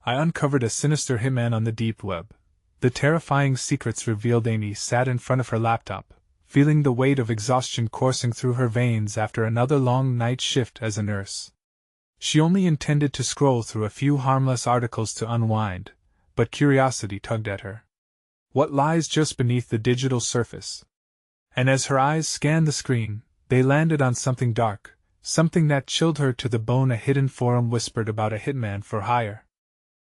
I uncovered a sinister hitman on the deep web. The terrifying secrets revealed. Amy sat in front of her laptop, feeling the weight of exhaustion coursing through her veins after another long night shift as a nurse. She only intended to scroll through a few harmless articles to unwind, but curiosity tugged at her. What lies just beneath the digital surface? And as her eyes scanned the screen, they landed on something dark, something that chilled her to the bone. A hidden forum whispered about a hitman for hire.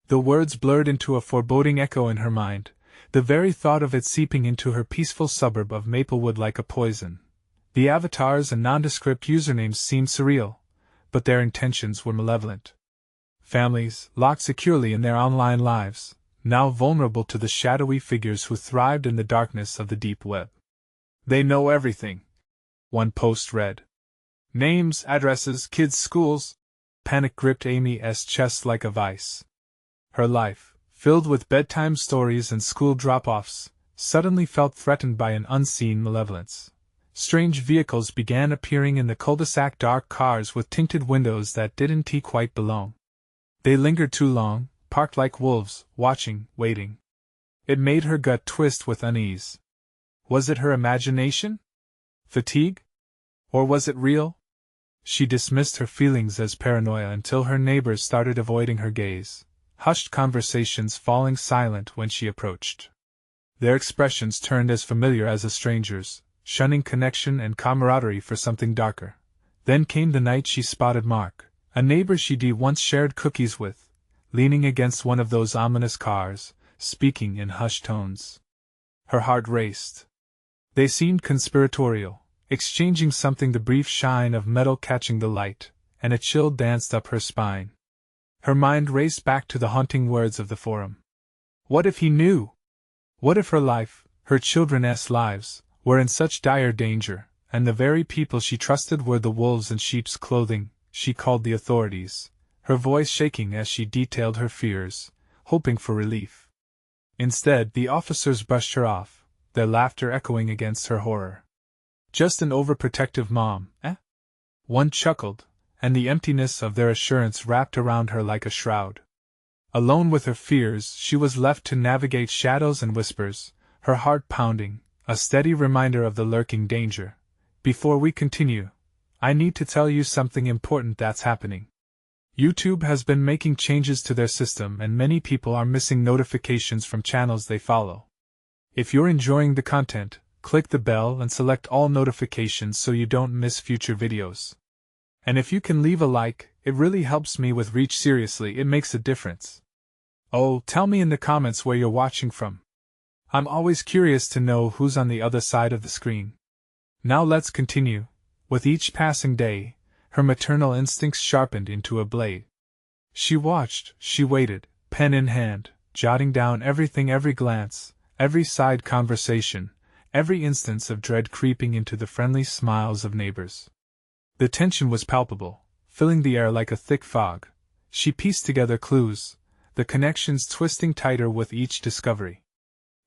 The words blurred into a foreboding echo in her mind, the very thought of it seeping into her peaceful suburb of Maplewood like a poison. The avatars and nondescript usernames seemed surreal, but their intentions were malevolent. Families, locked securely in their online lives, now vulnerable to the shadowy figures who thrived in the darkness of the deep web. They know everything, one post read. Names, addresses, kids' schools. Panic gripped Amy's chest like a vice. Her life, filled with bedtime stories and school drop-offs, suddenly felt threatened by an unseen malevolence. Strange vehicles began appearing in the cul-de-sac, dark cars with tinted windows that didn't quite belong. They lingered too long, parked like wolves, watching, waiting. It made her gut twist with unease. Was it her imagination? Fatigue? Or was it real? She dismissed her feelings as paranoia until her neighbors started avoiding her gaze, hushed conversations falling silent when she approached. Their expressions turned as familiar as a stranger's, shunning connection and camaraderie for something darker. Then came the night she spotted Mark, a neighbor she'd once shared cookies with, leaning against one of those ominous cars, speaking in hushed tones. Her heart raced. They seemed conspiratorial, exchanging something, the brief shine of metal catching the light, and a chill danced up her spine. Her mind raced back to the haunting words of the forum. What if he knew? What if her life, her children's lives, were in such dire danger, and the very people she trusted were the wolves in sheep's clothing? She called the authorities, her voice shaking as she detailed her fears, hoping for relief. Instead, the officers brushed her off, their laughter echoing against her horror. Just an overprotective mom, eh? One chuckled, and the emptiness of their assurance wrapped around her like a shroud. Alone with her fears, she was left to navigate shadows and whispers, her heart pounding, a steady reminder of the lurking danger. Before we continue, I need to tell you something important that's happening. YouTube has been making changes to their system, and many people are missing notifications from channels they follow. If you're enjoying the content, click the bell and select all notifications so you don't miss future videos. And if you can leave a like, it really helps me with reach. Seriously, it makes a difference. Oh, tell me in the comments where you're watching from. I'm always curious to know who's on the other side of the screen. Now let's continue. With each passing day, her maternal instincts sharpened into a blade. She watched, she waited, pen in hand, jotting down everything, every glance, every side conversation, every instance of dread creeping into the friendly smiles of neighbors. The tension was palpable, filling the air like a thick fog. She pieced together clues, the connections twisting tighter with each discovery.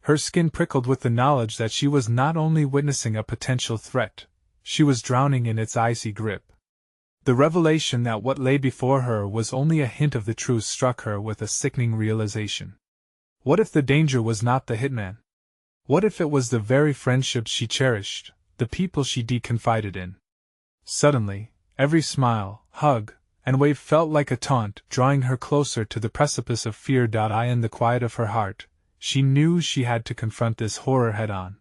Her skin prickled with the knowledge that she was not only witnessing a potential threat, she was drowning in its icy grip. The revelation that what lay before her was only a hint of the truth struck her with a sickening realization. What if the danger was not the hitman? What if it was the very friendships she cherished, the people she confided in? Suddenly, every smile, hug, and wave felt like a taunt, drawing her closer to the precipice of fear. In the quiet of her heart, she knew she had to confront this horror head-on.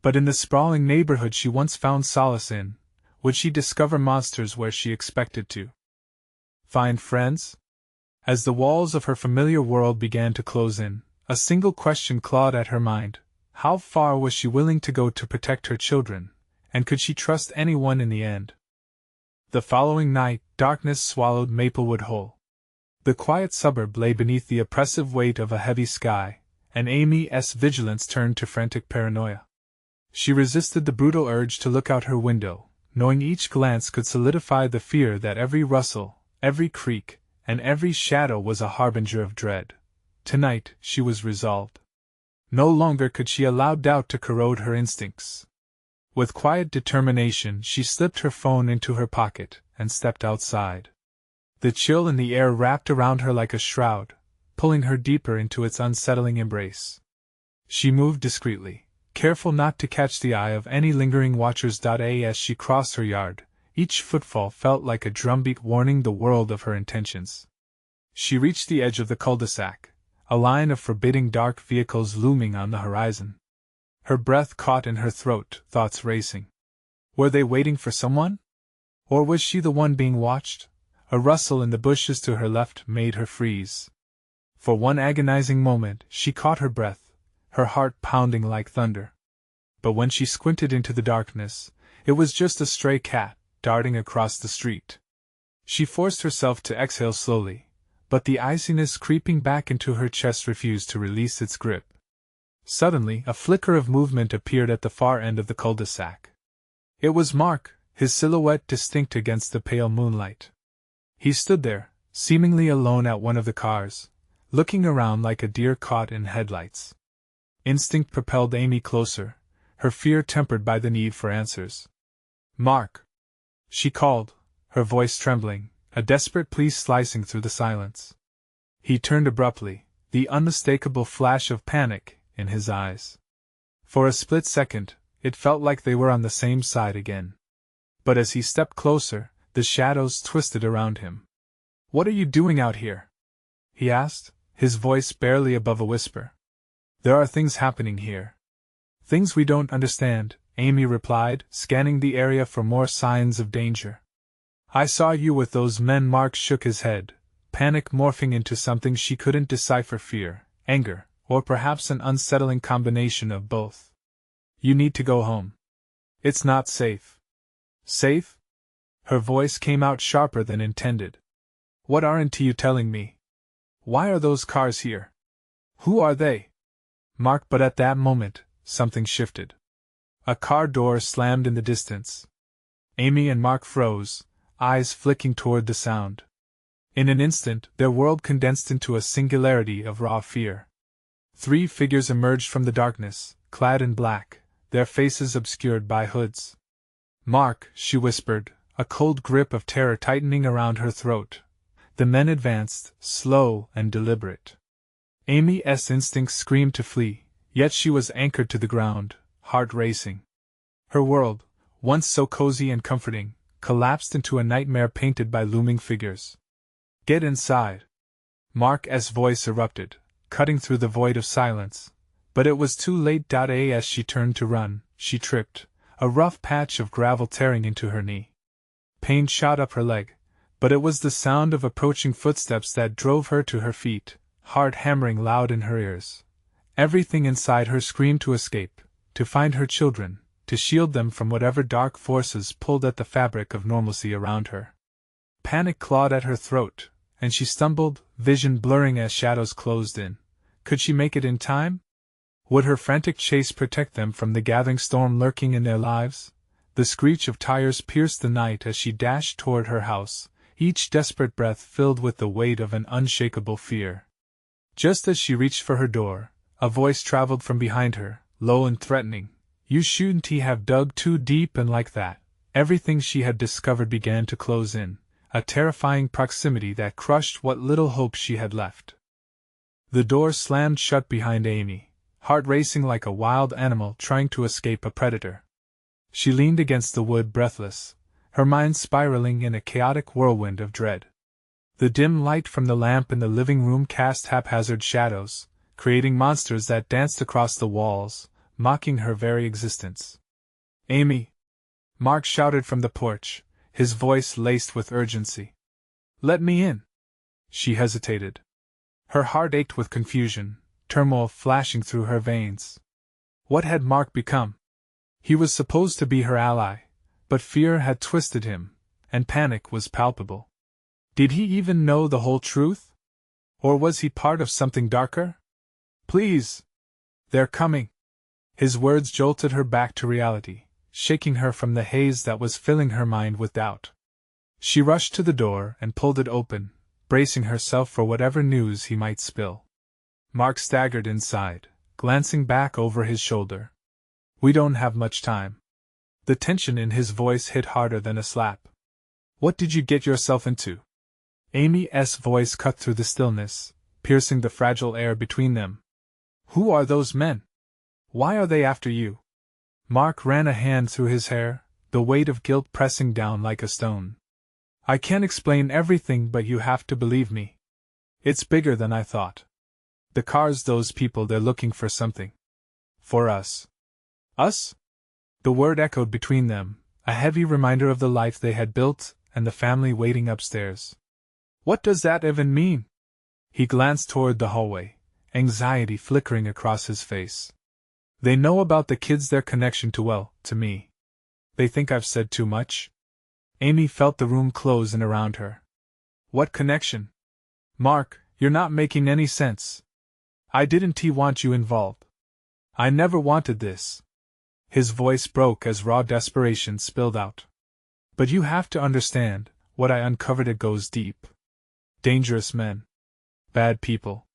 But in the sprawling neighborhood she once found solace in, would she discover monsters where she expected to find friends? As the walls of her familiar world began to close in, a single question clawed at her mind. How far was she willing to go to protect her children, and could she trust anyone in the end? The following night, darkness swallowed Maplewood whole. The quiet suburb lay beneath the oppressive weight of a heavy sky, and Amy's vigilance turned to frantic paranoia. She resisted the brutal urge to look out her window, knowing each glance could solidify the fear that every rustle, every creak, and every shadow was a harbinger of dread. Tonight, she was resolved. No longer could she allow doubt to corrode her instincts. With quiet determination, she slipped her phone into her pocket and stepped outside. The chill in the air wrapped around her like a shroud, pulling her deeper into its unsettling embrace. She moved discreetly, careful not to catch the eye of any lingering watchers. As she crossed her yard, each footfall felt like a drumbeat warning the world of her intentions. She reached the edge of the cul-de-sac, a line of forbidding dark vehicles looming on the horizon. Her breath caught in her throat, thoughts racing. Were they waiting for someone? Or was she the one being watched? A rustle in the bushes to her left made her freeze. For one agonizing moment, she caught her breath, her heart pounding like thunder. But when she squinted into the darkness, it was just a stray cat, darting across the street. She forced herself to exhale slowly, but the iciness creeping back into her chest refused to release its grip. Suddenly, a flicker of movement appeared at the far end of the cul-de-sac. It was Mark, his silhouette distinct against the pale moonlight. He stood there, seemingly alone at one of the cars, looking around like a deer caught in headlights. Instinct propelled Amy closer, her fear tempered by the need for answers. "Mark!" she called, her voice trembling, a desperate plea slicing through the silence. He turned abruptly, the unmistakable flash of panic in his eyes. For a split second, it felt like they were on the same side again. But as he stepped closer, the shadows twisted around him. "What are you doing out here?" he asked, his voice barely above a whisper. "There are things happening here. Things we don't understand," Amy replied, scanning the area for more signs of danger. "I saw you with those men." Mark shook his head, panic morphing into something she couldn't decipher: fear, anger, or perhaps an unsettling combination of both. "You need to go home. It's not safe." "Safe?" Her voice came out sharper than intended. "What aren't you telling me? Why are those cars here? Who are they?" Mark, but at that moment, something shifted. A car door slammed in the distance. Amy and Mark froze, eyes flicking toward the sound. In an instant, their world condensed into a singularity of raw fear. 3 figures emerged from the darkness, clad in black, their faces obscured by hoods. "Mark," she whispered, a cold grip of terror tightening around her throat. The men advanced, slow and deliberate. Amy's instincts screamed to flee, yet she was anchored to the ground, heart racing. Her world, once so cozy and comforting, collapsed into a nightmare painted by looming figures. "Get inside!" Mark's voice erupted, cutting through the void of silence. But it was too late. As she turned to run, she tripped, a rough patch of gravel tearing into her knee. Pain shot up her leg, but it was the sound of approaching footsteps that drove her to her feet, heart hammering loud in her ears. Everything inside her screamed to escape, to find her children, to shield them from whatever dark forces pulled at the fabric of normalcy around her. Panic clawed at her throat, and she stumbled, vision blurring as shadows closed in. Could she make it in time? Would her frantic chase protect them from the gathering storm lurking in their lives? The screech of tires pierced the night as she dashed toward her house, each desperate breath filled with the weight of an unshakable fear. Just as she reached for her door, a voice traveled from behind her, low and threatening. You shouldn't have dug too deep. And like that, everything she had discovered began to close in, a terrifying proximity that crushed what little hope she had left. The door slammed shut behind Amy, heart racing like a wild animal trying to escape a predator. She leaned against the wood, breathless, her mind spiraling in a chaotic whirlwind of dread. The dim light from the lamp in the living room cast haphazard shadows, creating monsters that danced across the walls, mocking her very existence. "Amy!" Mark shouted from the porch, his voice laced with urgency. "Let me in." She hesitated. Her heart ached with confusion, turmoil flashing through her veins. What had Mark become? He was supposed to be her ally, but fear had twisted him, and panic was palpable. Did he even know the whole truth? Or was he part of something darker? "Please! They're coming!" His words jolted her back to reality, shaking her from the haze that was filling her mind with doubt. She rushed to the door and pulled it open, bracing herself for whatever news he might spill. Mark staggered inside, glancing back over his shoulder. "We don't have much time." The tension in his voice hit harder than a slap. "What did you get yourself into?" Amy's voice cut through the stillness, piercing the fragile air between them. Who are those men? Why are they after you? Mark ran a hand through his hair, the weight of guilt pressing down like a stone. I can't explain everything, but you have to believe me. It's bigger than I thought. The cars, those people, they're looking for something. For us. Us? The word echoed between them, a heavy reminder of the life they had built and the family waiting upstairs. What does that even mean? He glanced toward the hallway, anxiety flickering across his face. They know about the kids, their connection to me. They think I've said too much? Amy felt the room close in around her. What connection? Mark, you're not making any sense. I didn't want you involved. I never wanted this. His voice broke as raw desperation spilled out. But you have to understand, what I uncovered, it goes deep. Dangerous men. Bad people.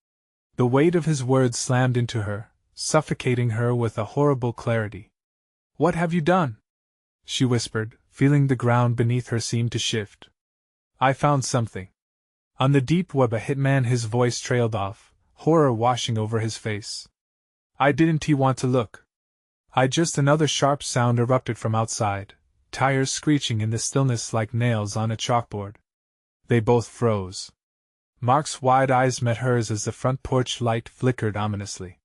The weight of his words slammed into her, suffocating her with a horrible clarity. What have you done? She whispered, feeling the ground beneath her seem to shift. I found something. On the deep web, a hitman. His voice trailed off, horror washing over his face. I didn't want to look. Another sharp sound erupted from outside, tires screeching in the stillness like nails on a chalkboard. They both froze. Mark's wide eyes met hers as the front porch light flickered ominously.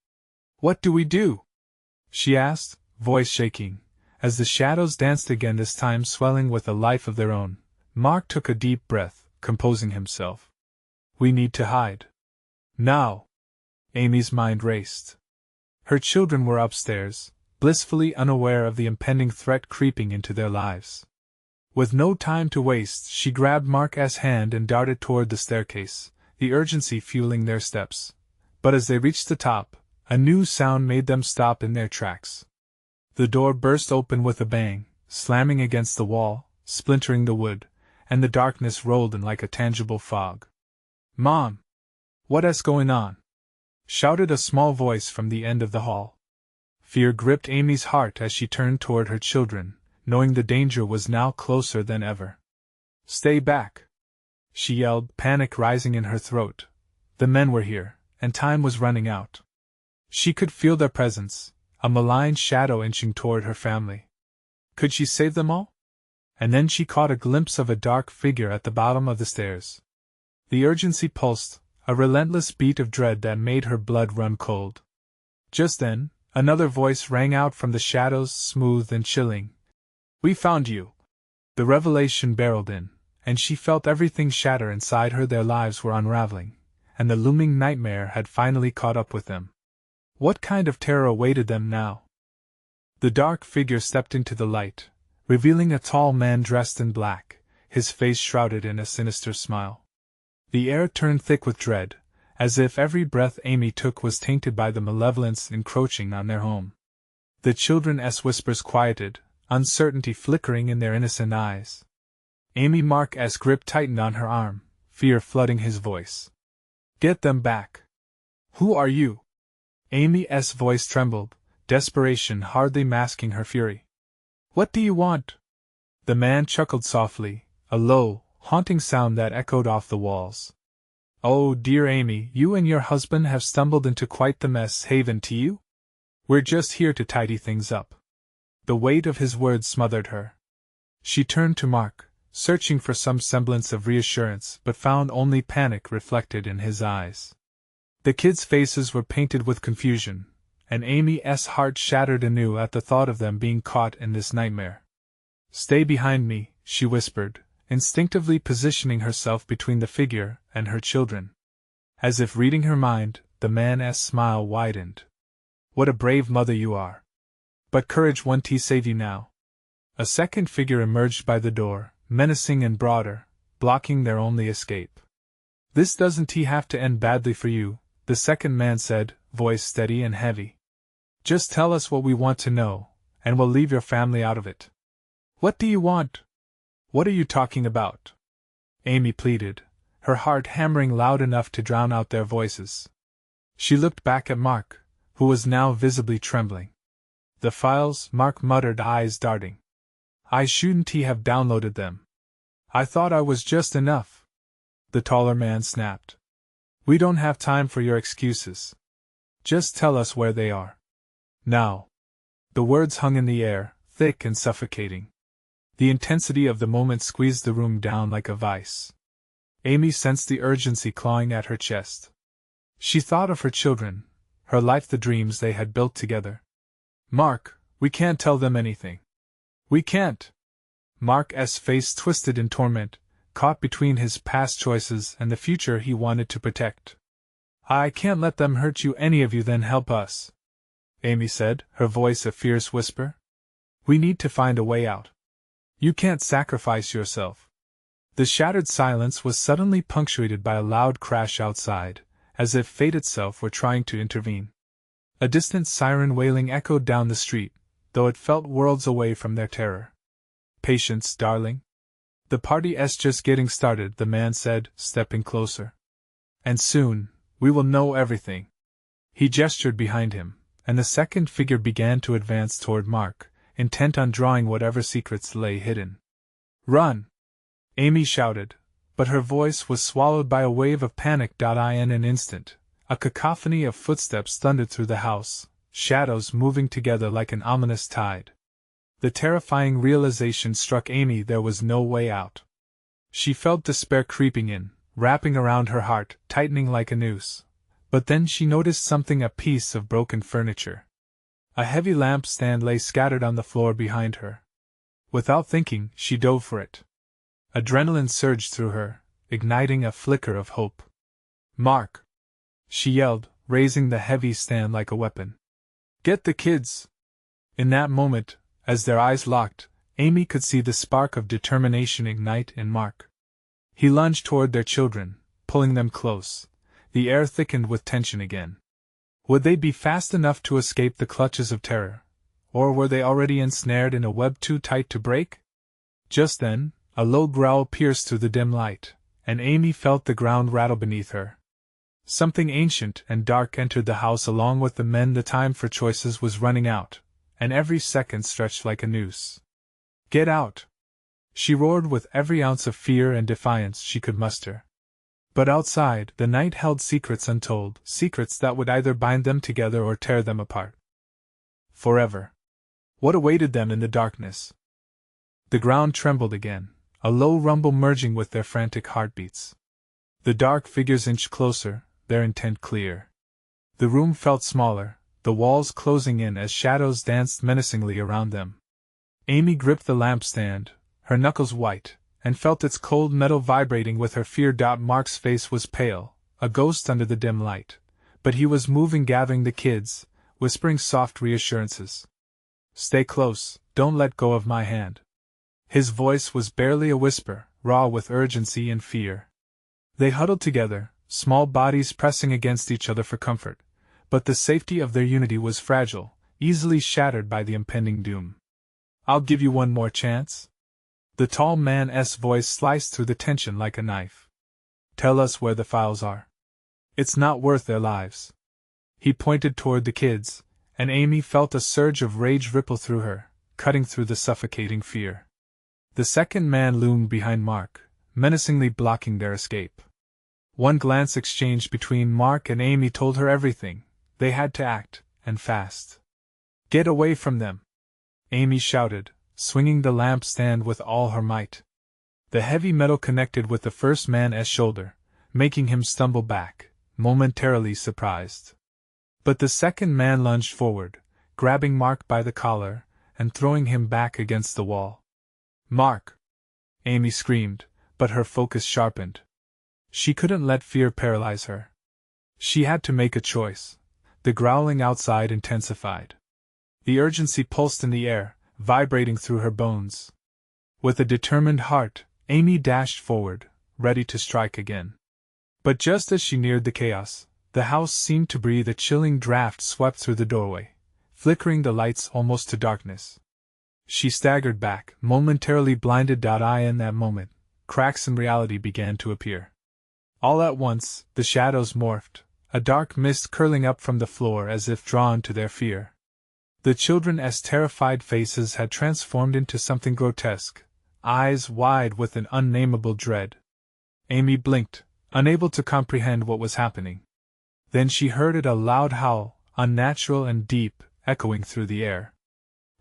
What do we do? She asked, voice shaking, as the shadows danced again, this time swelling with a life of their own. Mark took a deep breath, composing himself. We need to hide. Now. Amy's mind raced. Her children were upstairs, blissfully unaware of the impending threat creeping into their lives. With no time to waste, she grabbed Mark's hand and darted toward the staircase, the urgency fueling their steps. But as they reached the top, a new sound made them stop in their tracks. The door burst open with a bang, slamming against the wall, splintering the wood, and the darkness rolled in like a tangible fog. Mom! What's going on? Shouted a small voice from the end of the hall. Fear gripped Amy's heart as she turned toward her children, knowing the danger was now closer than ever. Stay back! She yelled, panic rising in her throat. The men were here, and time was running out. She could feel their presence, a malign shadow inching toward her family. Could she save them all? And then she caught a glimpse of a dark figure at the bottom of the stairs. The urgency pulsed, a relentless beat of dread that made her blood run cold. Just then, another voice rang out from the shadows, smooth and chilling. We found you. The revelation barreled in, and she felt everything shatter inside her. Their lives were unraveling, and the looming nightmare had finally caught up with them. What kind of terror awaited them now? The dark figure stepped into the light, revealing a tall man dressed in black, his face shrouded in a sinister smile. The air turned thick with dread, as if every breath Amy took was tainted by the malevolence encroaching on their home. The children's whispers quieted, uncertainty flickering in their innocent eyes. Mark's grip tightened on her arm, fear flooding his voice. Get them back. Who are you? Amy's voice trembled, desperation hardly masking her fury. What do you want? The man chuckled softly, a low, haunting sound that echoed off the walls. Oh, dear Amy, you and your husband have stumbled into quite the mess. Haven to you? We're just here to tidy things up. The weight of his words smothered her. She turned to Mark, searching for some semblance of reassurance, but found only panic reflected in his eyes. The kids' faces were painted with confusion, and Amy's heart shattered anew at the thought of them being caught in this nightmare. Stay behind me, she whispered, instinctively positioning herself between the figure and her children. As if reading her mind, the man's smile widened. What a brave mother you are. But courage won't save you now. A second figure emerged by the door, menacing and broader, blocking their only escape. This doesn't have to end badly for you, the second man said, voice steady and heavy. Just tell us what we want to know, and we'll leave your family out of it. What do you want? What are you talking about? Amy pleaded, her heart hammering loud enough to drown out their voices. She looked back at Mark, who was now visibly trembling. The files, Mark muttered, eyes darting. I shouldn't have downloaded them. I thought I was just enough. The taller man snapped. We don't have time for your excuses. Just tell us where they are. Now. The words hung in the air, thick and suffocating. The intensity of the moment squeezed the room down like a vice. Amy sensed the urgency clawing at her chest. She thought of her children, her life, the dreams they had built together. Mark, we can't tell them anything. We can't. Mark's face twisted in torment, caught between his past choices and the future he wanted to protect. I can't let them hurt you. Any of you then help us, Amy said, her voice a fierce whisper. We need to find a way out. You can't sacrifice yourself. The shattered silence was suddenly punctuated by a loud crash outside, as if fate itself were trying to intervene. A distant siren wailing echoed down the street, though it felt worlds away from their terror. Patience, darling. The party's just getting started, the man said, stepping closer. And soon, we will know everything. He gestured behind him, and the second figure began to advance toward Mark, intent on drawing whatever secrets lay hidden. Run! Amy shouted, but her voice was swallowed by a wave of panic. In an instant, a cacophony of footsteps thundered through the house, shadows moving together like an ominous tide. The terrifying realization struck Amy: there was no way out. She felt despair creeping in, wrapping around her heart, tightening like a noose. But then she noticed something: a piece of broken furniture. A heavy lampstand lay scattered on the floor behind her. Without thinking, she dove for it. Adrenaline surged through her, igniting a flicker of hope. Mark! She yelled, raising the heavy stand like a weapon. Get the kids! In that moment, as their eyes locked, Amy could see the spark of determination ignite in Mark. He lunged toward their children, pulling them close. The air thickened with tension again. Would they be fast enough to escape the clutches of terror? Or were they already ensnared in a web too tight to break? Just then, a low growl pierced through the dim light, and Amy felt the ground rattle beneath her. Something ancient and dark entered the house along with the men. The time for choices was running out, and every second stretched like a noose. Get out! She roared with every ounce of fear and defiance she could muster. But outside, the night held secrets untold, secrets that would either bind them together or tear them apart. Forever. What awaited them in the darkness? The ground trembled again, a low rumble merging with their frantic heartbeats. The dark figures inched closer, their intent clear. The room felt smaller, the walls closing in as shadows danced menacingly around them. Amy gripped the lampstand, her knuckles white, and felt its cold metal vibrating with her fear. Mark's face was pale, a ghost under the dim light, but he was moving, gathering the kids, whispering soft reassurances. Stay close, don't let go of my hand. His voice was barely a whisper, raw with urgency and fear. They huddled together, small bodies pressing against each other for comfort, but the safety of their unity was fragile, easily shattered by the impending doom. I'll give you one more chance. The tall man's voice sliced through the tension like a knife. Tell us where the files are. It's not worth their lives. He pointed toward the kids, and Amy felt a surge of rage ripple through her, cutting through the suffocating fear. The second man loomed behind Mark, menacingly blocking their escape. One glance exchanged between Mark and Amy told her everything. They had to act, and fast. Get away from them! Amy shouted, swinging the lampstand with all her might. The heavy metal connected with the first man's shoulder, making him stumble back, momentarily surprised. But the second man lunged forward, grabbing Mark by the collar, and throwing him back against the wall. Mark! Amy screamed, but her focus sharpened. She couldn't let fear paralyze her. She had to make a choice. The growling outside intensified. The urgency pulsed in the air, vibrating through her bones. With a determined heart, Amy dashed forward, ready to strike again. But just as she neared the chaos, the house seemed to breathe. A chilling draft swept through the doorway, flickering the lights almost to darkness. She staggered back, momentarily blinded. In that moment, cracks in reality began to appear. All at once, the shadows morphed, a dark mist curling up from the floor as if drawn to their fear. The children's terrified faces had transformed into something grotesque, eyes wide with an unnameable dread. Amy blinked, unable to comprehend what was happening. Then she heard it, a loud howl, unnatural and deep, echoing through the air.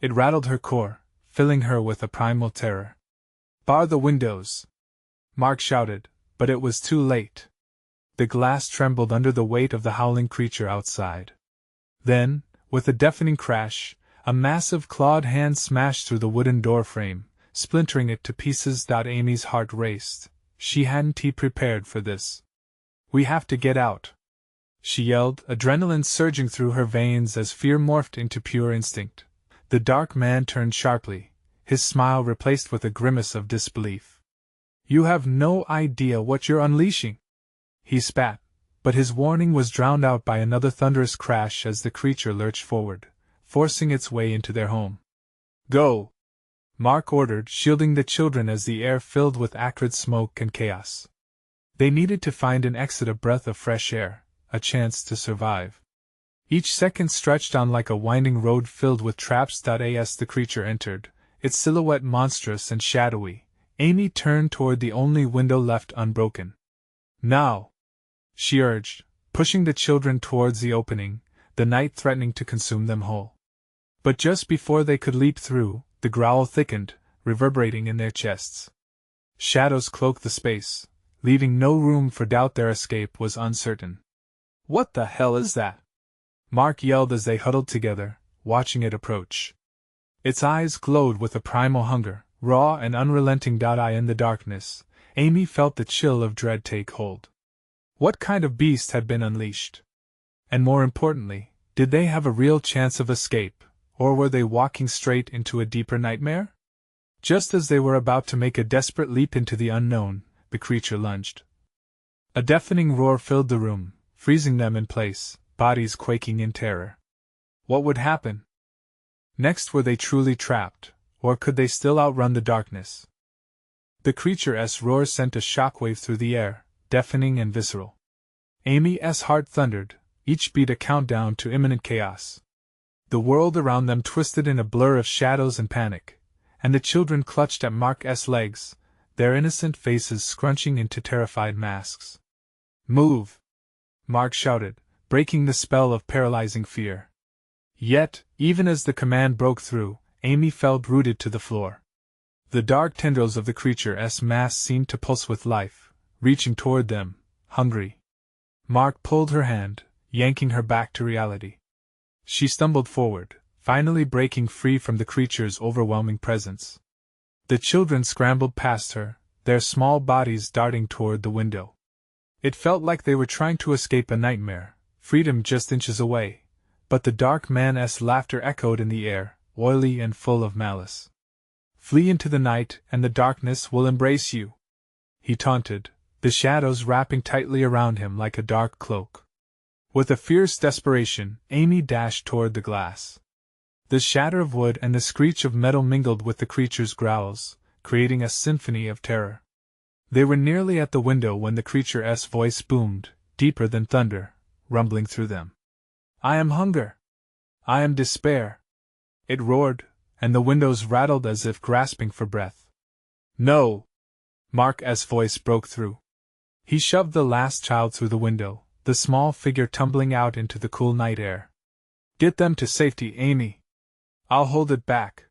It rattled her core, filling her with a primal terror. "Bar the windows!" Mark shouted, but it was too late. The glass trembled under the weight of the howling creature outside. Then, with a deafening crash, a massive clawed hand smashed through the wooden door frame, splintering it to pieces. Amy's heart raced. She hadn't prepared for this. "We have to get out!" she yelled, adrenaline surging through her veins as fear morphed into pure instinct. The dark man turned sharply, his smile replaced with a grimace of disbelief. "You have no idea what you're unleashing!" He spat, but his warning was drowned out by another thunderous crash as the creature lurched forward, forcing its way into their home. "Go!" Mark ordered, shielding the children as the air filled with acrid smoke and chaos. They needed to find an exit, a breath of fresh air, a chance to survive. Each second stretched on like a winding road filled with traps. As the creature entered, its silhouette monstrous and shadowy, Amy turned toward the only window left unbroken. "Now!" she urged, pushing the children towards the opening, the night threatening to consume them whole. But just before they could leap through, the growl thickened, reverberating in their chests. Shadows cloaked the space, leaving no room for doubt. Their escape was uncertain. "What the hell is that?" Mark yelled as they huddled together, watching it approach. Its eyes glowed with a primal hunger, raw and unrelenting. In the darkness, Amy felt the chill of dread take hold. What kind of beast had been unleashed? And more importantly, did they have a real chance of escape, or were they walking straight into a deeper nightmare? Just as they were about to make a desperate leap into the unknown, the creature lunged. A deafening roar filled the room, freezing them in place, bodies quaking in terror. What would happen? Next, were they truly trapped, or could they still outrun the darkness? The creature's roar sent a shockwave through the air, deafening and visceral. Amy's heart thundered, each beat a countdown to imminent chaos. The world around them twisted in a blur of shadows and panic, and the children clutched at Mark's legs, their innocent faces scrunching into terrified masks. "Move!" Mark shouted, breaking the spell of paralyzing fear. Yet, even as the command broke through, Amy felt rooted to the floor. The dark tendrils of the creature's mass seemed to pulse with life, reaching toward them, hungry. Mark pulled her hand, yanking her back to reality. She stumbled forward, finally breaking free from the creature's overwhelming presence. The children scrambled past her, their small bodies darting toward the window. It felt like they were trying to escape a nightmare, freedom just inches away, but the dark man's laughter echoed in the air, oily and full of malice. "Flee into the night, and the darkness will embrace you," he taunted, the shadows wrapping tightly around him like a dark cloak. With a fierce desperation, Amy dashed toward the glass. The shatter of wood and the screech of metal mingled with the creature's growls, creating a symphony of terror. They were nearly at the window when the creature's voice boomed, deeper than thunder, rumbling through them. "I am hunger! I am despair!" It roared, and the windows rattled as if grasping for breath. "No!" Mark's voice broke through. He shoved the last child through the window, the small figure tumbling out into the cool night air. "Get them to safety, Amy! I'll hold it back!"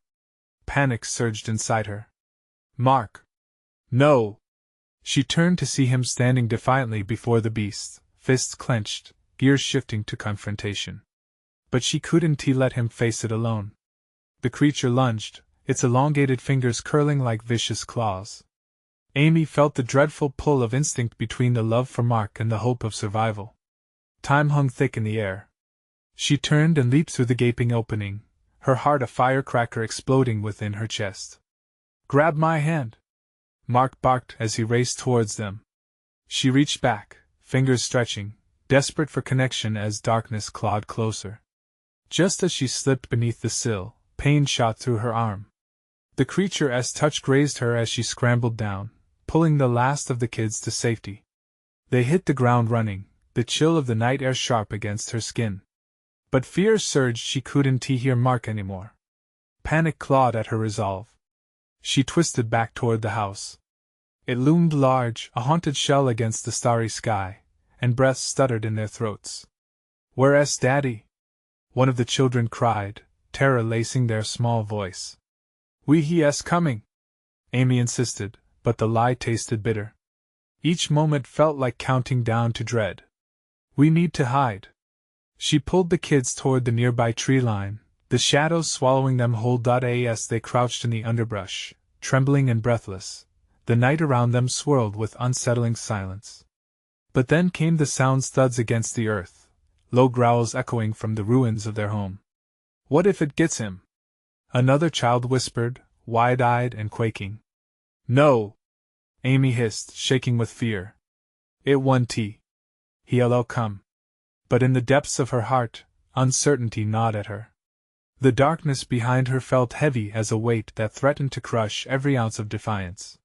Panic surged inside her. "Mark! No!" She turned to see him standing defiantly before the beast, fists clenched, gears shifting to confrontation. But she couldn't let him face it alone. The creature lunged, its elongated fingers curling like vicious claws. Amy felt the dreadful pull of instinct between the love for Mark and the hope of survival. Time hung thick in the air. She turned and leaped through the gaping opening, her heart a firecracker exploding within her chest. "Grab my hand!" Mark barked as he raced towards them. She reached back, fingers stretching, desperate for connection as darkness clawed closer. Just as she slipped beneath the sill, pain shot through her arm. The creature's touch grazed her as she scrambled down, pulling the last of the kids to safety. They hit the ground running, the chill of the night air sharp against her skin. But fear surged, she couldn't hear Mark anymore. Panic clawed at her resolve. She twisted back toward the house. It loomed large, a haunted shell against the starry sky, and breaths stuttered in their throats. "Where's Daddy?" one of the children cried, terror lacing their small voice. "He's coming," Amy insisted, but the lie tasted bitter. Each moment felt like counting down to dread. "We need to hide." She pulled the kids toward the nearby tree line, the shadows swallowing them whole. As they crouched in the underbrush, trembling and breathless, the night around them swirled with unsettling silence. But then came the sounds: thuds against the earth, low growls echoing from the ruins of their home. "What if it gets him?" another child whispered, wide-eyed and quaking. "No!" Amy hissed, shaking with fear. "It won't. He'll come." But in the depths of her heart, uncertainty gnawed at her. The darkness behind her felt heavy as a weight that threatened to crush every ounce of defiance.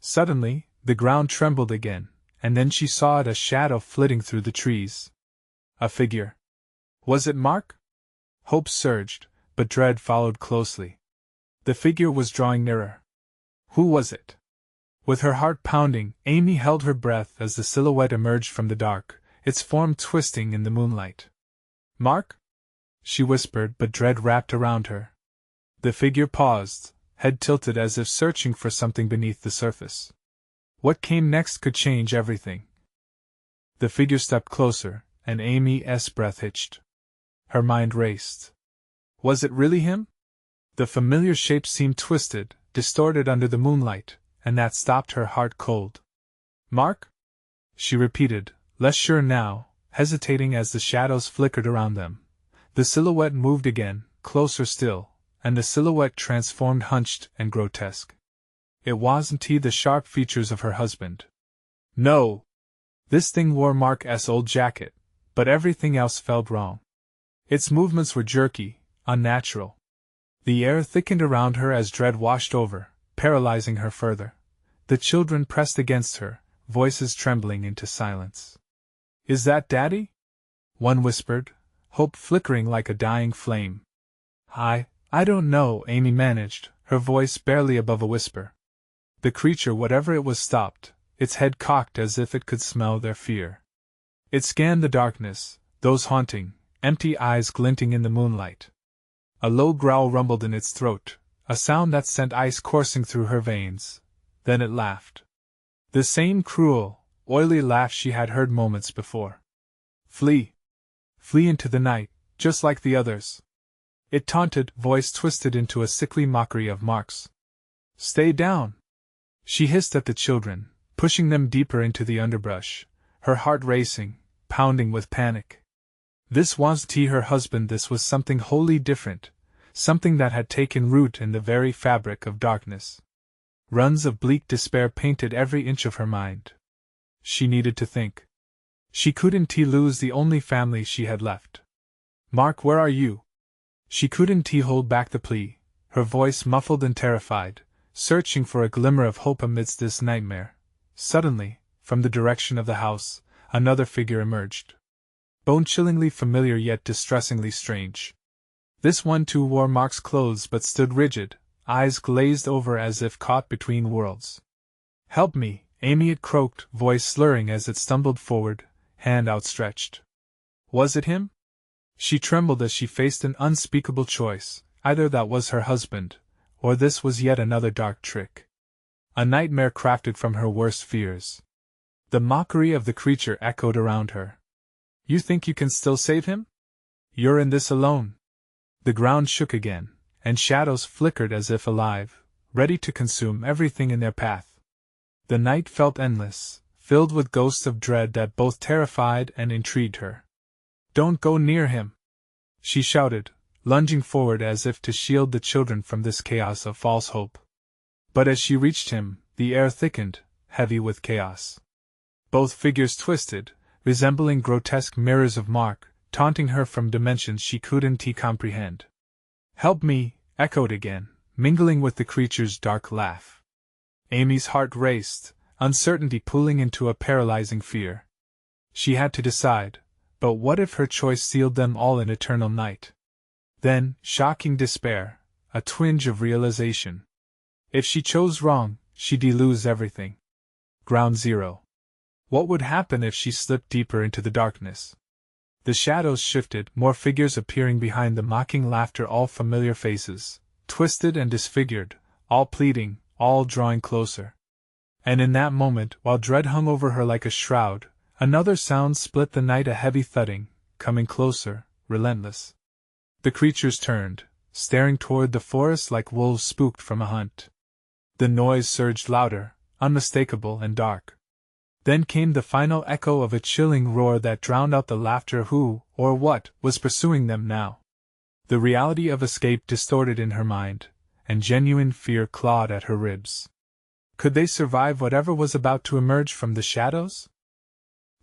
Suddenly, the ground trembled again, and then she saw it, a shadow flitting through the trees. A figure. Was it Mark? Hope surged, but dread followed closely. The figure was drawing nearer. Who was it? With her heart pounding, Amy held her breath as the silhouette emerged from the dark, its form twisting in the moonlight. "Mark?" she whispered, but dread wrapped around her. The figure paused, head tilted as if searching for something beneath the surface. What came next could change everything. The figure stepped closer, and Amy's breath hitched. Her mind raced. Was it really him? The familiar shape seemed twisted, distorted under the moonlight, and that stopped her heart cold. "Mark?" she repeated, less sure now, hesitating as the shadows flickered around them. The silhouette moved again, closer still, and the silhouette transformed, hunched and grotesque. It wasn't the sharp features of her husband. No! This thing wore Mark's old jacket, but everything else felt wrong. Its movements were jerky, unnatural. The air thickened around her as dread washed over, paralyzing her further. The children pressed against her, voices trembling into silence. "Is that Daddy?" one whispered, hope flickering like a dying flame. I don't know," Amy managed, her voice barely above a whisper. The creature, whatever it was, stopped, its head cocked as if it could smell their fear. It scanned the darkness, those haunting, empty eyes glinting in the moonlight. A low growl rumbled in its throat, a sound that sent ice coursing through her veins. Then it laughed. The same cruel, oily laugh she had heard moments before. "Flee! Flee into the night, just like the others!" it taunted, voice twisted into a sickly mockery of Mark's. "Stay down!" she hissed at the children, pushing them deeper into the underbrush, her heart racing, pounding with panic. This wasn't her husband, this was something wholly different, something that had taken root in the very fabric of darkness. Runs of bleak despair painted every inch of her mind. She needed to think. She couldn't lose the only family she had left. "Mark, where are you?" She couldn't hold back the plea, her voice muffled and terrified, searching for a glimmer of hope amidst this nightmare. Suddenly, from the direction of the house, another figure emerged. Bone-chillingly familiar yet distressingly strange. This one too wore Mark's clothes but stood rigid, eyes glazed over as if caught between worlds. "Help me, Amy," it croaked, voice slurring as it stumbled forward, hand outstretched. Was it him? She trembled as she faced an unspeakable choice: either that was her husband, or this was yet another dark trick. A nightmare crafted from her worst fears. The mockery of the creature echoed around her. "You think you can still save him? You're in this alone." The ground shook again, and shadows flickered as if alive, ready to consume everything in their path. The night felt endless, filled with ghosts of dread that both terrified and intrigued her. "Don't go near him!" she shouted, lunging forward as if to shield the children from this chaos of false hope. But as she reached him, the air thickened, heavy with chaos. Both figures twisted, resembling grotesque mirrors of Mark, taunting her from dimensions she couldn't comprehend. "Help me!" echoed again, mingling with the creature's dark laugh. Amy's heart raced, uncertainty pulling into a paralyzing fear. She had to decide, but what if her choice sealed them all in eternal night? Then, shocking despair, a twinge of realization. If she chose wrong, she'd lose everything. Ground Zero. What would happen if she slipped deeper into the darkness? The shadows shifted, more figures appearing behind the mocking laughter, all familiar faces, twisted and disfigured, all pleading, all drawing closer. And in that moment, while dread hung over her like a shroud, another sound split the night, a heavy thudding, coming closer, relentless. The creatures turned, staring toward the forest like wolves spooked from a hunt. The noise surged louder, unmistakable and dark. Then came the final echo of a chilling roar that drowned out the laughter. Who, or what, was pursuing them now? The reality of escape distorted in her mind, and genuine fear clawed at her ribs. Could they survive whatever was about to emerge from the shadows?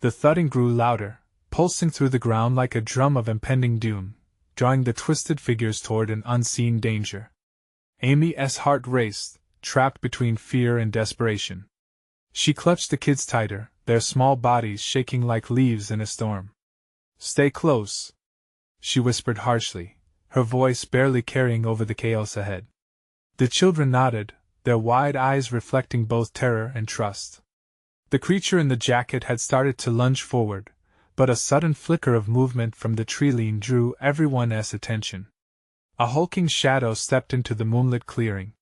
The thudding grew louder, pulsing through the ground like a drum of impending doom, drawing the twisted figures toward an unseen danger. Amy's heart raced, trapped between fear and desperation. She clutched the kids tighter, their small bodies shaking like leaves in a storm. "Stay close," she whispered harshly, her voice barely carrying over the chaos ahead. The children nodded, their wide eyes reflecting both terror and trust. The creature in the jacket had started to lunge forward, but a sudden flicker of movement from the tree-line drew everyone's attention. A hulking shadow stepped into the moonlit clearing.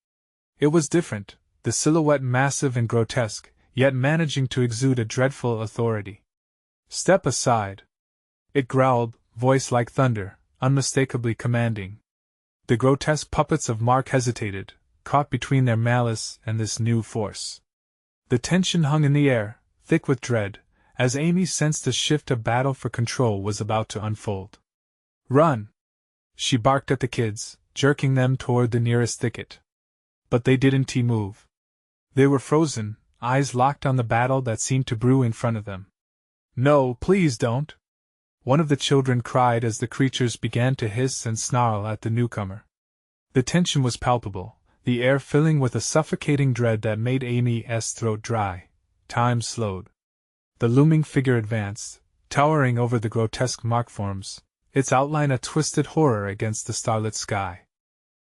It was different, the silhouette massive and grotesque, yet managing to exude a dreadful authority. "Step aside," it growled, voice like thunder, unmistakably commanding. The grotesque puppets of Mark hesitated, caught between their malice and this new force. The tension hung in the air, thick with dread, as Amy sensed a shift of battle for control was about to unfold. "Run!" she barked at the kids, jerking them toward the nearest thicket. But they didn't move. They were frozen, eyes locked on the battle that seemed to brew in front of them. "No, please don't!" one of the children cried as the creatures began to hiss and snarl at the newcomer. The tension was palpable, the air filling with a suffocating dread that made Amy's throat dry. Time slowed. The looming figure advanced, towering over the grotesque mark forms, its outline a twisted horror against the starlit sky.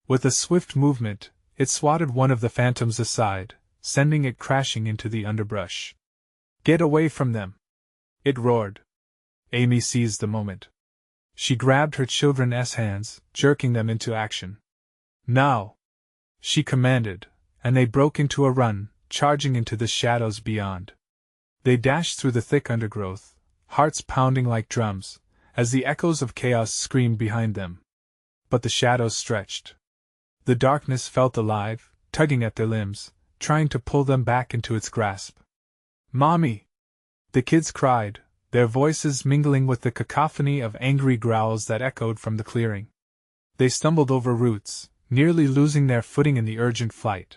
With a swift movement, it swatted one of the phantoms aside, sending it crashing into the underbrush. "Get away from them!" it roared. Amy seized the moment. She grabbed her children's hands, jerking them into action. "Now!" she commanded, and they broke into a run, charging into the shadows beyond. They dashed through the thick undergrowth, hearts pounding like drums, as the echoes of chaos screamed behind them. But the shadows stretched. The darkness felt alive, tugging at their limbs, trying to pull them back into its grasp. "Mommy!" the kids cried, their voices mingling with the cacophony of angry growls that echoed from the clearing. They stumbled over roots, nearly losing their footing in the urgent flight.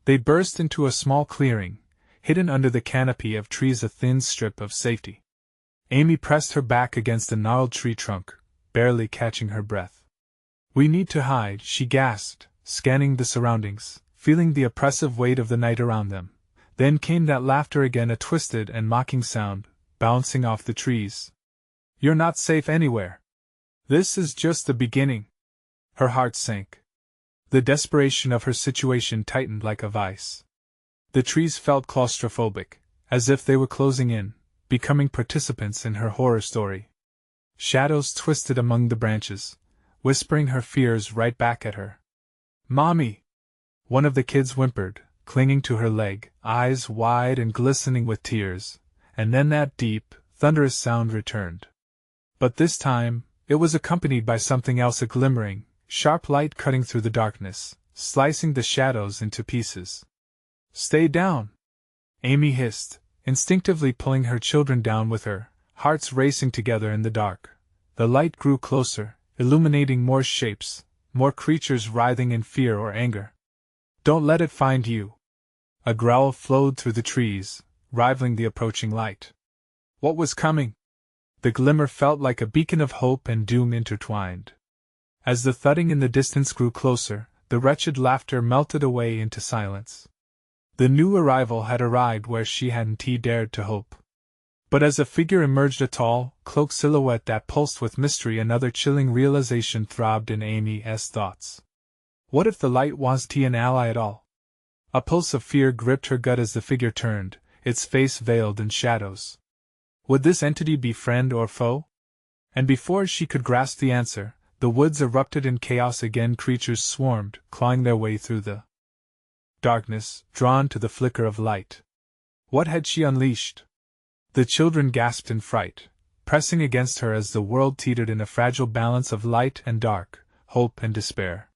They burst into a small clearing, hidden under the canopy of trees, a thin strip of safety. Amy pressed her back against a gnarled tree trunk, barely catching her breath. "We need to hide," she gasped, scanning the surroundings, feeling the oppressive weight of the night around them. Then came that laughter again, a twisted and mocking sound, bouncing off the trees. "You're not safe anywhere. This is just the beginning." Her heart sank. The desperation of her situation tightened like a vice. The trees felt claustrophobic, as if they were closing in, becoming participants in her horror story. Shadows twisted among the branches, whispering her fears right back at her. "Mommy!" one of the kids whimpered, clinging to her leg, eyes wide and glistening with tears, and then that deep, thunderous sound returned. But this time, it was accompanied by something else, a glimmering, sharp light cutting through the darkness, slicing the shadows into pieces. "Stay down!" Amy hissed, instinctively pulling her children down with her, hearts racing together in the dark. The light grew closer, illuminating more shapes, more creatures writhing in fear or anger. "Don't let it find you!" A growl flowed through the trees, rivaling the approaching light. What was coming? The glimmer felt like a beacon of hope and doom intertwined. As the thudding in the distance grew closer, the wretched laughter melted away into silence. The new arrival had arrived where she hadn't dared to hope. But as a figure emerged, a tall, cloaked silhouette that pulsed with mystery, another chilling realization throbbed in Amy's thoughts. What if the light wasn't an ally at all? A pulse of fear gripped her gut as the figure turned, its face veiled in shadows. Would this entity be friend or foe? And before she could grasp the answer, the woods erupted in chaos again. Creatures swarmed, clawing their way through the darkness, drawn to the flicker of light. What had she unleashed? The children gasped in fright, pressing against her as the world teetered in a fragile balance of light and dark, hope and despair.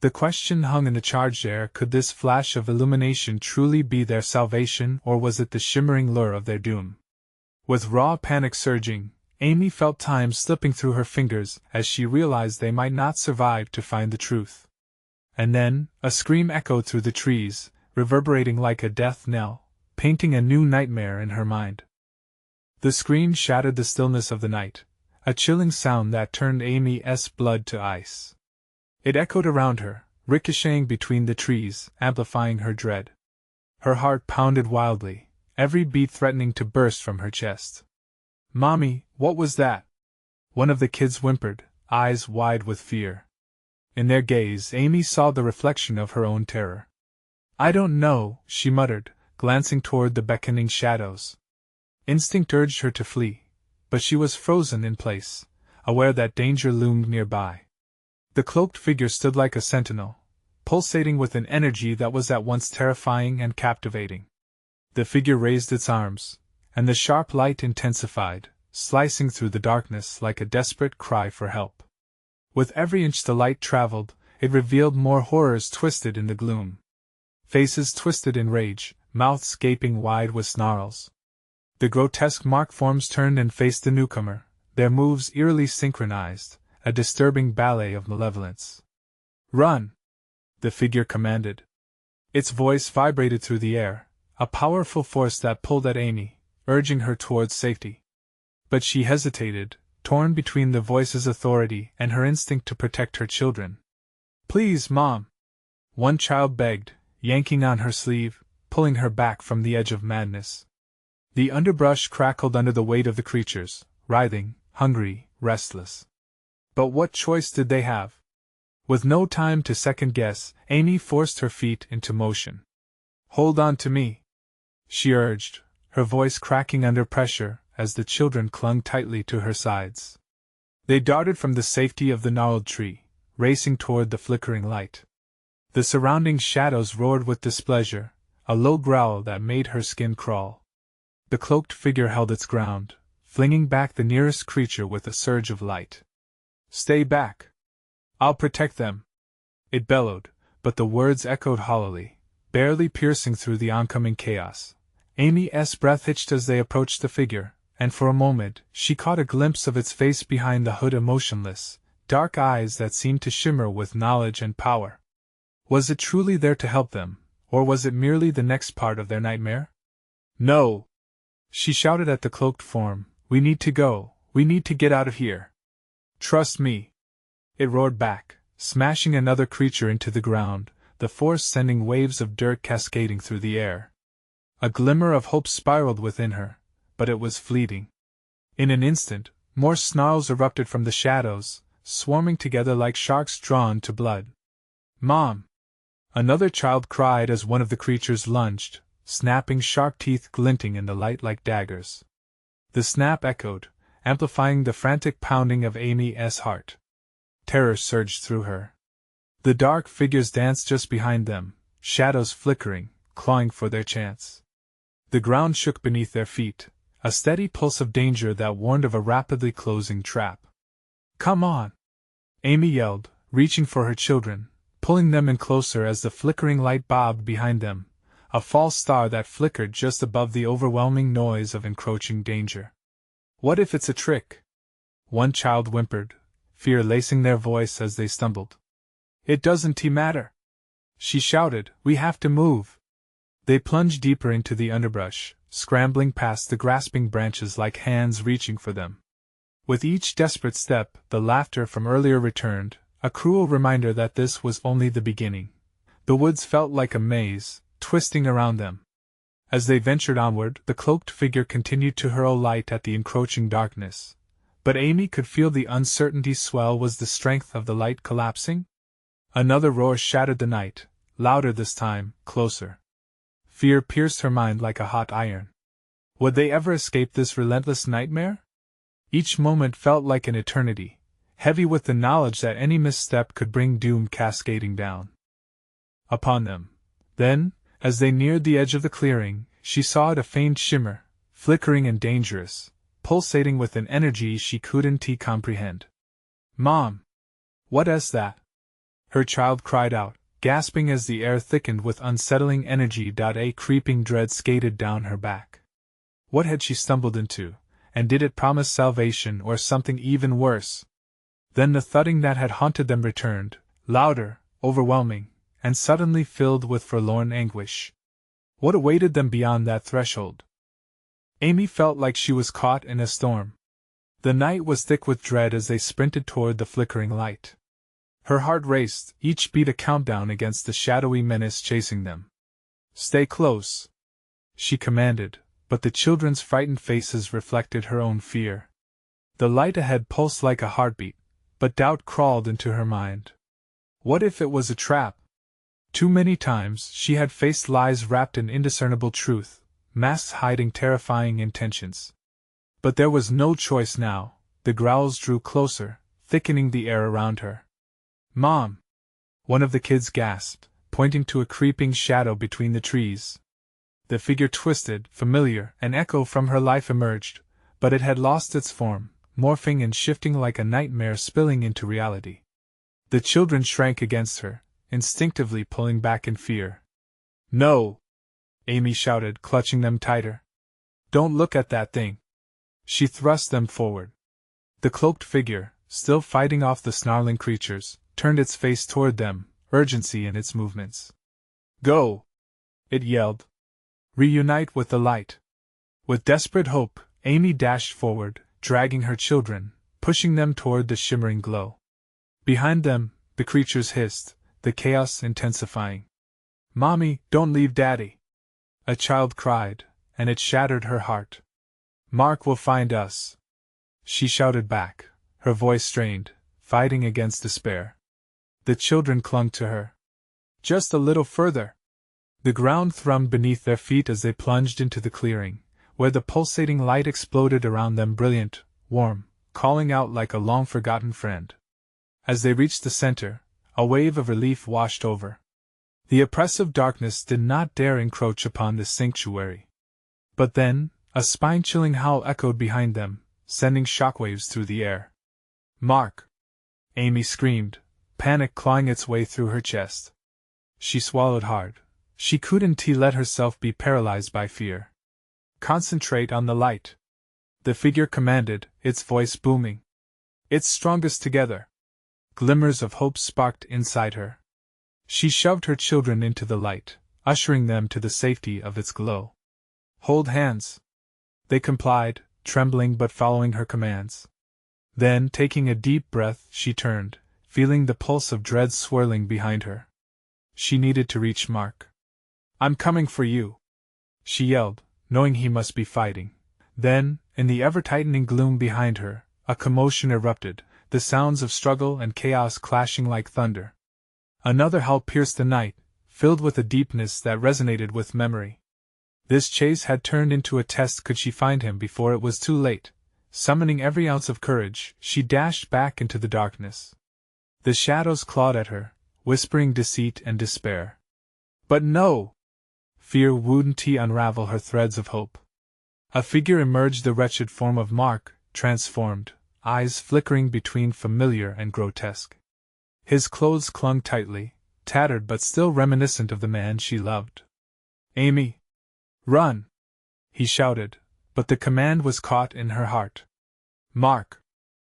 The question hung in the charged air: could this flash of illumination truly be their salvation, or was it the shimmering lure of their doom? With raw panic surging, Amy felt time slipping through her fingers as she realized they might not survive to find the truth. And then, a scream echoed through the trees, reverberating like a death knell, painting a new nightmare in her mind. The scream shattered the stillness of the night, a chilling sound that turned Amy's blood to ice. It echoed around her, ricocheting between the trees, amplifying her dread. Her heart pounded wildly, every beat threatening to burst from her chest. "Mommy, what was that?" one of the kids whimpered, eyes wide with fear. In their gaze, Amy saw the reflection of her own terror. "I don't know," she muttered, glancing toward the beckoning shadows. Instinct urged her to flee, but she was frozen in place, aware that danger loomed nearby. The cloaked figure stood like a sentinel, pulsating with an energy that was at once terrifying and captivating. The figure raised its arms, and the sharp light intensified, slicing through the darkness like a desperate cry for help. With every inch the light traveled, it revealed more horrors twisted in the gloom. Faces twisted in rage, mouths gaping wide with snarls. The grotesque mark forms turned and faced the newcomer, their moves eerily synchronized, a disturbing ballet of malevolence. "Run!" the figure commanded. Its voice vibrated through the air, a powerful force that pulled at Amy, urging her towards safety. But she hesitated, torn between the voice's authority and her instinct to protect her children. "Please, Mom!" one child begged, yanking on her sleeve, pulling her back from the edge of madness. The underbrush crackled under the weight of the creatures, writhing, hungry, restless. But what choice did they have? With no time to second-guess, Amy forced her feet into motion. "Hold on to me," she urged, her voice cracking under pressure as the children clung tightly to her sides. They darted from the safety of the gnarled tree, racing toward the flickering light. The surrounding shadows roared with displeasure, a low growl that made her skin crawl. The cloaked figure held its ground, flinging back the nearest creature with a surge of light. "Stay back! I'll protect them!" it bellowed, but the words echoed hollowly, barely piercing through the oncoming chaos. Amy's breath hitched as they approached the figure, and for a moment she caught a glimpse of its face behind the hood, emotionless, dark eyes that seemed to shimmer with knowledge and power. Was it truly there to help them, or was it merely the next part of their nightmare? "No!" she shouted at the cloaked form. "We need to go, we need to get out of here." "Trust me," it roared back, smashing another creature into the ground, the force sending waves of dirt cascading through the air. A glimmer of hope spiraled within her, but it was fleeting. In an instant, more snarls erupted from the shadows, swarming together like sharks drawn to blood. "Mom!" another child cried as one of the creatures lunged, snapping sharp teeth glinting in the light like daggers. The snap echoed, amplifying the frantic pounding of Amy's heart. Terror surged through her. The dark figures danced just behind them, shadows flickering, clawing for their chance. The ground shook beneath their feet, a steady pulse of danger that warned of a rapidly closing trap. "Come on!" Amy yelled, reaching for her children, pulling them in closer as the flickering light bobbed behind them, a false star that flickered just above the overwhelming noise of encroaching danger. "What if it's a trick?" one child whimpered, fear lacing their voice as they stumbled. "It doesn't matter!" she shouted. "We have to move!" They plunged deeper into the underbrush, scrambling past the grasping branches like hands reaching for them. With each desperate step, the laughter from earlier returned, a cruel reminder that this was only the beginning. The woods felt like a maze, twisting around them. As they ventured onward, the cloaked figure continued to hurl light at the encroaching darkness. But Amy could feel the uncertainty swell. Was the strength of the light collapsing? Another roar shattered the night, louder this time, closer. Fear pierced her mind like a hot iron. Would they ever escape this relentless nightmare? Each moment felt like an eternity, heavy with the knowledge that any misstep could bring doom cascading down upon them. Then, as they neared the edge of the clearing, she saw it, a faint shimmer, flickering and dangerous, pulsating with an energy she couldn't comprehend. "Mom! What is that?" her child cried out, gasping as the air thickened with unsettling energy. A creeping dread skated down her back. What had she stumbled into, and did it promise salvation or something even worse? Then the thudding that had haunted them returned, louder, overwhelming, and suddenly filled with forlorn anguish. What awaited them beyond that threshold? Amy felt like she was caught in a storm. The night was thick with dread as they sprinted toward the flickering light. Her heart raced, each beat a countdown against the shadowy menace chasing them. "Stay close," she commanded, but the children's frightened faces reflected her own fear. The light ahead pulsed like a heartbeat, but doubt crawled into her mind. What if it was a trap? Too many times she had faced lies wrapped in indiscernible truth, masks hiding terrifying intentions. But there was no choice now. The growls drew closer, thickening the air around her. "Mom!" one of the kids gasped, pointing to a creeping shadow between the trees. The figure twisted, familiar, an echo from her life emerged, but it had lost its form, morphing and shifting like a nightmare spilling into reality. The children shrank against her, instinctively pulling back in fear. "No!" Amy shouted, clutching them tighter. "Don't look at that thing!" She thrust them forward. The cloaked figure, still fighting off the snarling creatures, turned its face toward them, urgency in its movements. "Go!" it yelled. "Reunite with the light." With desperate hope, Amy dashed forward, dragging her children, pushing them toward the shimmering glow. Behind them, the creatures hissed, the chaos intensifying. "Mommy, don't leave Daddy!" a child cried, and it shattered her heart. "Mark will find us!" she shouted back, her voice strained, fighting against despair. The children clung to her. "Just a little further!" The ground thrummed beneath their feet as they plunged into the clearing, where the pulsating light exploded around them, brilliant, warm, calling out like a long-forgotten friend. As they reached the center, a wave of relief washed over. The oppressive darkness did not dare encroach upon this sanctuary. But then, a spine-chilling howl echoed behind them, sending shockwaves through the air. "Mark!" Amy screamed, panic clawing its way through her chest. She swallowed hard. She couldn't let herself be paralyzed by fear. "Concentrate on the light," the figure commanded, its voice booming. "It's strongest together." Glimmers of hope sparked inside her. She shoved her children into the light, ushering them to the safety of its glow. "Hold hands." They complied, trembling but following her commands. Then, taking a deep breath, she turned, feeling the pulse of dread swirling behind her. She needed to reach Mark. "I'm coming for you!" she yelled, knowing he must be fighting. Then, in the ever-tightening gloom behind her, a commotion erupted, the sounds of struggle and chaos clashing like thunder. Another howl pierced the night, filled with a deepness that resonated with memory. This chase had turned into a test. Could she find him before it was too late? Summoning every ounce of courage, she dashed back into the darkness. The shadows clawed at her, whispering deceit and despair. But no! Fear wouldn't unravel her threads of hope. A figure emerged, the wretched form of Mark, transformed, eyes flickering between familiar and grotesque. His clothes clung tightly, tattered but still reminiscent of the man she loved. "Amy! Run!" he shouted, but the command was caught in her heart. "Mark!"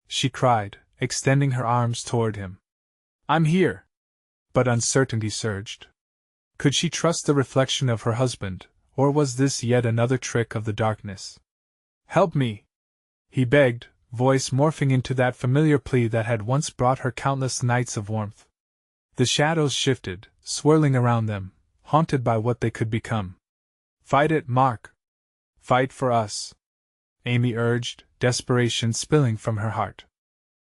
she cried, extending her arms toward him. "I'm here!" But uncertainty surged. Could she trust the reflection of her husband, or was this yet another trick of the darkness? "Help me!" he begged, voice morphing into that familiar plea that had once brought her countless nights of warmth. The shadows shifted, swirling around them, haunted by what they could become. "Fight it, Mark! Fight for us!" Amy urged, desperation spilling from her heart.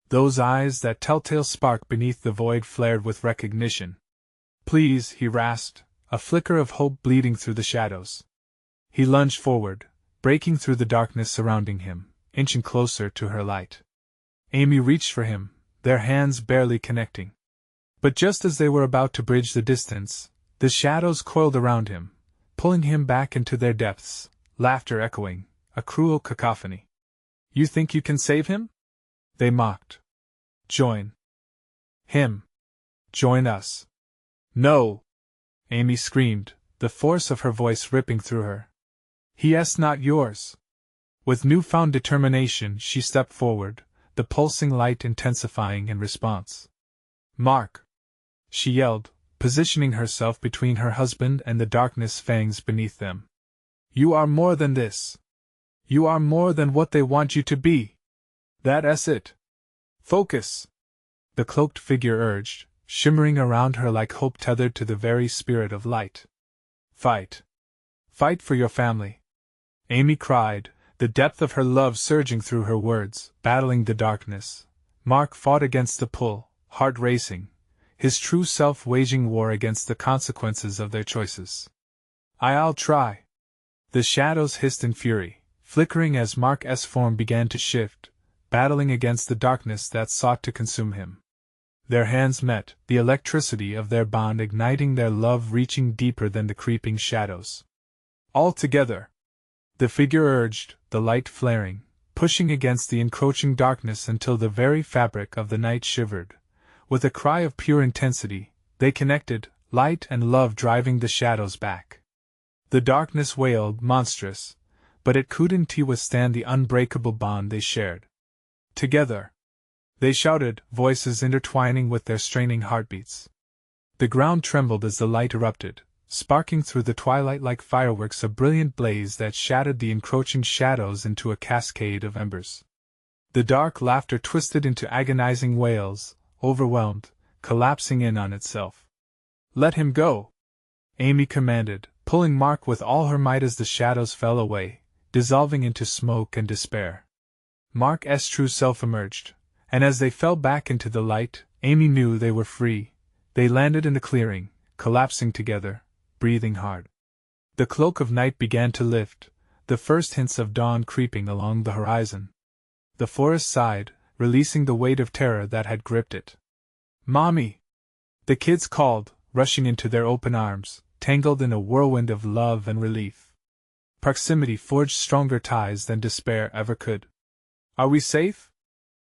Those eyes, that telltale spark beneath the void, flared with recognition. "Please," he rasped, a flicker of hope bleeding through the shadows. He lunged forward, breaking through the darkness surrounding him, inching closer to her light. Amy reached for him, their hands barely connecting. But just as they were about to bridge the distance, the shadows coiled around him, pulling him back into their depths, laughter echoing, a cruel cacophony. "You think you can save him?" they mocked. "Join him. Join us." "No!" Amy screamed, the force of her voice ripping through her. "He is not yours." With newfound determination, she stepped forward, the pulsing light intensifying in response. "Mark!" she yelled, positioning herself between her husband and the darkness fangs beneath them. "You are more than this. You are more than what they want you to be. That's it. Focus!" The cloaked figure urged, shimmering around her like hope tethered to the very spirit of light. "Fight! Fight for your family!" Amy cried, the depth of her love surging through her words, battling the darkness. Mark fought against the pull, heart racing, his true self waging war against the consequences of their choices. "I'll try." The shadows hissed in fury, flickering as Mark's form began to shift, battling against the darkness that sought to consume him. Their hands met, the electricity of their bond igniting their love reaching deeper than the creeping shadows. "All together!" the figure urged, the light flaring, pushing against the encroaching darkness until the very fabric of the night shivered. With a cry of pure intensity, they connected, light and love driving the shadows back. The darkness wailed, monstrous, but it couldn't withstand the unbreakable bond they shared. "Together!" they shouted, voices intertwining with their straining heartbeats. The ground trembled as the light erupted, sparking through the twilight like fireworks, a brilliant blaze that shattered the encroaching shadows into a cascade of embers. The dark laughter twisted into agonizing wails, overwhelmed, collapsing in on itself. "Let him go!" Amy commanded, pulling Mark with all her might as the shadows fell away, dissolving into smoke and despair. Mark's true self emerged, and as they fell back into the light, Amy knew they were free. They landed in the clearing, collapsing together, breathing hard. The cloak of night began to lift, the first hints of dawn creeping along the horizon. The forest sighed, releasing the weight of terror that had gripped it. "Mommy!" the kids called, rushing into their open arms, tangled in a whirlwind of love and relief. Proximity forged stronger ties than despair ever could. "Are we safe?"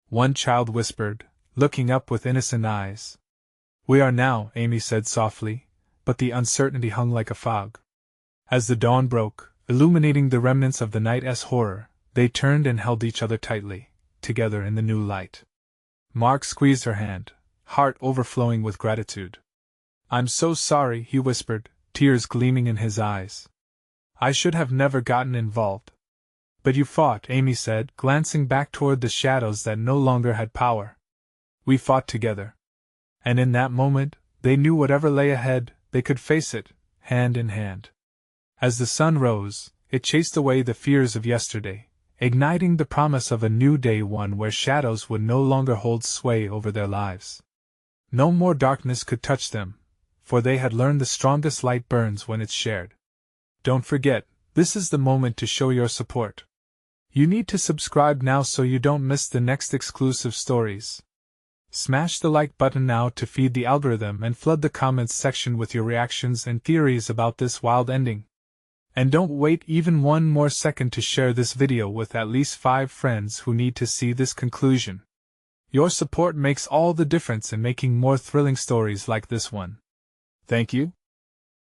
one child whispered, looking up with innocent eyes. "We are now," Amy said softly, but the uncertainty hung like a fog. As the dawn broke, illuminating the remnants of the night's horror, they turned and held each other tightly, together in the new light. Mark squeezed her hand, heart overflowing with gratitude. "I'm so sorry," he whispered, tears gleaming in his eyes. "I should have never gotten involved." "But you fought," Amy said, glancing back toward the shadows that no longer had power. "We fought together." And in that moment, they knew whatever lay ahead, they could face it, hand in hand. As the sun rose, it chased away the fears of yesterday, igniting the promise of a new day, one where shadows would no longer hold sway over their lives. No more darkness could touch them, for they had learned the strongest light burns when it's shared. Don't forget, this is the moment to show your support. You need to subscribe now so you don't miss the next exclusive stories. Smash the like button now to feed the algorithm and flood the comments section with your reactions and theories about this wild ending. And don't wait even one more second to share this video with at least 5 friends who need to see this conclusion. Your support makes all the difference in making more thrilling stories like this one. Thank you.